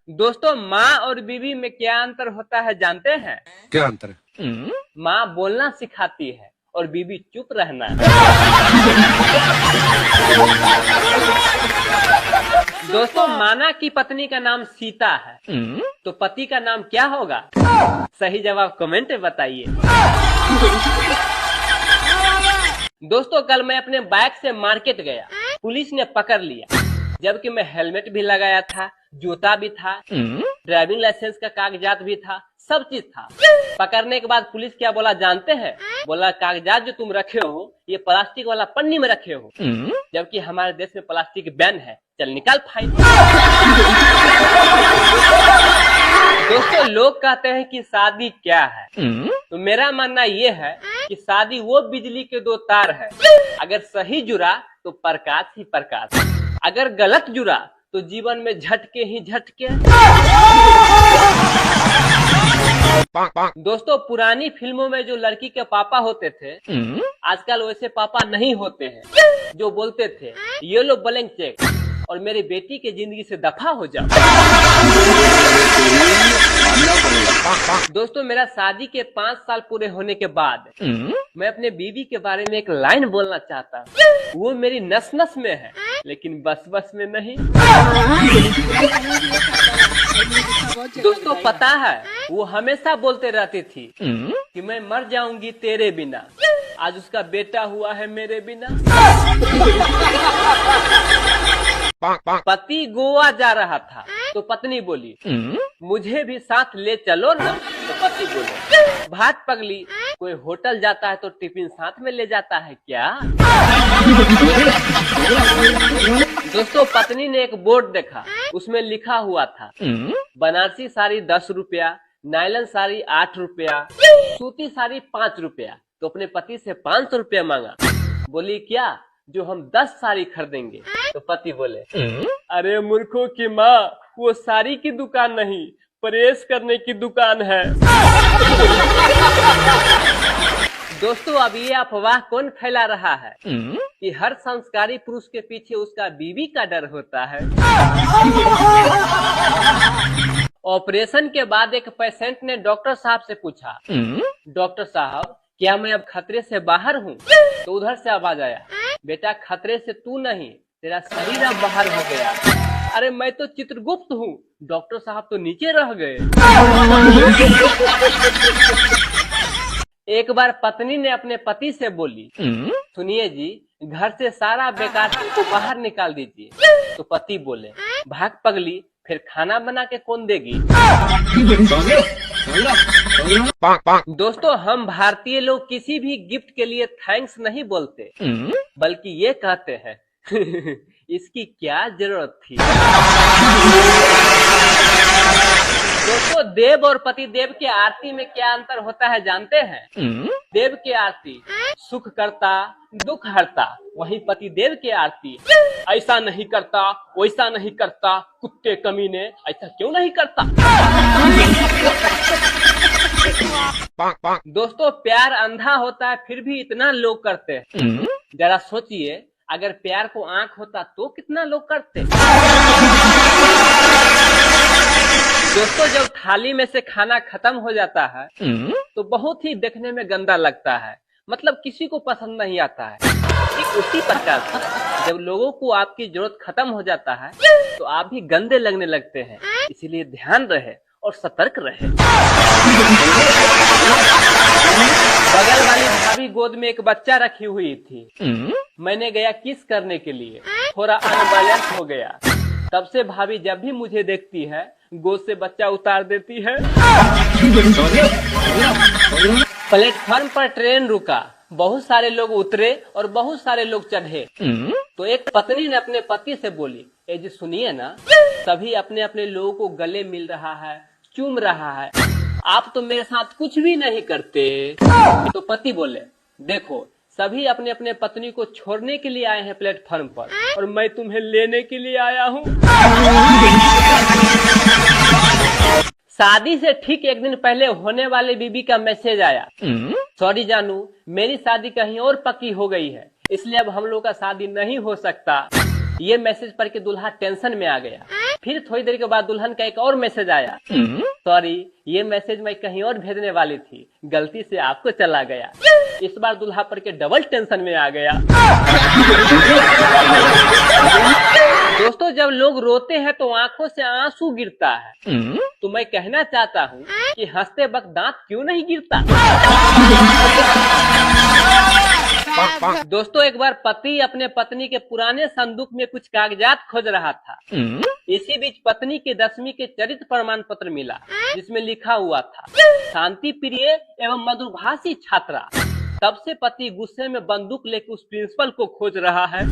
दोस्तों, माँ और बीवी में क्या अंतर होता है जानते हैं? क्या अंतर है? माँ बोलना सिखाती है और बीवी चुप रहना। दोस्तों, माना कि पत्नी का नाम सीता है, तो पति का नाम क्या होगा? सही जवाब कमेंट में बताइए। दोस्तों, कल मैं अपने बाइक से मार्केट गया, पुलिस ने पकड़ लिया, जबकि मैं हेलमेट भी लगाया था, जूता भी था, ड्राइविंग लाइसेंस का कागजात भी था, सब चीज था। पकड़ने के बाद पुलिस क्या बोला जानते हैं? बोला कागजात जो तुम रखे हो ये प्लास्टिक वाला पन्नी में रखे हो, जबकि हमारे देश में प्लास्टिक बैन है, चल निकाल फाइन। दोस्तों, लोग कहते हैं कि शादी क्या है, तो मेरा मानना ये है कि शादी वो बिजली के दो तार है, अगर सही जुड़ा तो प्रकाश ही प्रकाश, अगर गलत जुड़ा तो जीवन में झटके ही झटके। दोस्तों, पुरानी फिल्मों में जो लड़की के पापा होते थे, आजकल वैसे पापा नहीं होते हैं, जो बोलते थे ये लो ब्लैंक चेक और मेरी बेटी के जिंदगी से दफा हो जाओ। दोस्तों, मेरा शादी के 5 साल पूरे होने के बाद मैं अपने बीवी के बारे में एक लाइन बोलना चाहता हूँ। वो मेरी नस नस में है, लेकिन बस बस में नहीं। दोस्तों, पता है वो हमेशा बोलते रहती थी कि मैं मर जाऊंगी तेरे बिना, आज उसका बेटा हुआ है मेरे बिना। पति गोवा जा रहा था तो पत्नी बोली मुझे भी साथ ले चलो ना, तो पति बोले भाग पगली, कोई होटल जाता है तो टिफिन साथ में ले जाता है क्या? दोस्तों, पत्नी ने एक बोर्ड देखा, उसमें लिखा हुआ था बनारसी साड़ी 10 रुपया, नायलन साड़ी 8 रुपया, सूती साड़ी 5 रुपया। तो अपने पति से 500 रुपया मांगा। बोली क्या, जो हम 10 साड़ी खरीदेंगे? तो पति बोले अरे मूर्खों की माँ, वो साड़ी की दुकान नहीं, प्रेस करने की दुकान है। दोस्तों, अब ये अफवाह कौन फैला रहा है कि हर संस्कारी पुरुष के पीछे उसका बीवी का डर होता है? ऑपरेशन के बाद एक पेशेंट ने डॉक्टर साहब से पूछा डॉक्टर साहब, क्या मैं अब खतरे से बाहर हूँ? तो उधर से आवाज आया बेटा, खतरे से तू नहीं, तेरा शरीर अब बाहर हो गया। अरे मैं तो चित्रगुप्त हूँ। डॉक्टर साहब तो नीचे रह गए। एक बार पत्नी ने अपने पति से बोली सुनिए जी, घर से सारा बेकार को बाहर निकाल दीजिए। तो पति बोले भाग पगली, फिर खाना बना के कौन देगी? दोस्तों, हम भारतीय लोग किसी भी गिफ्ट के लिए थैंक्स नहीं बोलते, बल्कि ये कहते हैं इसकी क्या जरूरत थी। दोस्तों, देव और पति देव के आरती में क्या अंतर होता है जानते हैं? देव की आरती सुख करता दुख हरता, वहीं पति देव की आरती ऐसा नहीं करता वैसा नहीं करता, कुत्ते कमीने ऐसा क्यों नहीं करता। दोस्तों, प्यार अंधा होता है फिर भी इतना लोग करते हैं। जरा सोचिए, अगर प्यार को आंख होता तो कितना लोग करते। दोस्तों, जब थाली में से खाना खत्म हो जाता है तो बहुत ही देखने में गंदा लगता है, मतलब किसी को पसंद नहीं आता है। ठीक उसी प्रकार से जब लोगों को आपकी जरूरत खत्म हो जाता है तो आप भी गंदे लगने लगते हैं। इसीलिए ध्यान रहे और सतर्क रहे। बगल वाली भाभी गोद में एक बच्चा रखी हुई थी। मैंने गया किस करने के लिए, थोड़ा अनबैलेंस हो गया। तब से भाभी जब भी मुझे देखती है गोद से बच्चा उतार देती है। प्लेटफॉर्म पर ट्रेन रुका, बहुत सारे लोग उतरे और बहुत सारे लोग चढ़े। तो एक पत्नी ने अपने पति से बोली ए जी सुनिए ना, सभी अपने अपने लोगों को गले मिल रहा है, चूम रहा है, आप तो मेरे साथ कुछ भी नहीं करते। तो पति बोले देखो, सभी अपने अपने पत्नी को छोड़ने के लिए आए हैं प्लेटफॉर्म पर, और मैं तुम्हें लेने के लिए आया हूँ। शादी से ठीक एक दिन पहले होने वाले बीबी का मैसेज आया सॉरी जानू, मेरी शादी कहीं और पक्की हो गई है, इसलिए अब हम लोग का शादी नहीं हो सकता। ये मैसेज पढ़ के दूल्हा टेंशन में आ गया। फिर थोड़ी देर के बाद दुल्हन का एक और मैसेज आया, सॉरी ये मैसेज मैं कहीं और भेजने वाली थी, गलती से आपको चला गया। इस बार दुल्हा पर के डबल टेंशन में आ गया। दोस्तों जब लोग रोते हैं तो आंखों से आंसू गिरता है, तो मैं कहना चाहता हूँ कि हंसते वक्त दांत क्यों नहीं गिरता। दोस्तों एक बार पति अपने पत्नी के पुराने संदूक में कुछ कागजात खोज रहा था। इसी बीच पत्नी के 10वीं के चरित्र प्रमाण पत्र मिला, जिसमें लिखा हुआ था शांति प्रिय एवं मधुभाषी छात्रा। तब से पति गुस्से में बंदूक लेकर उस प्रिंसिपल को खोज रहा है।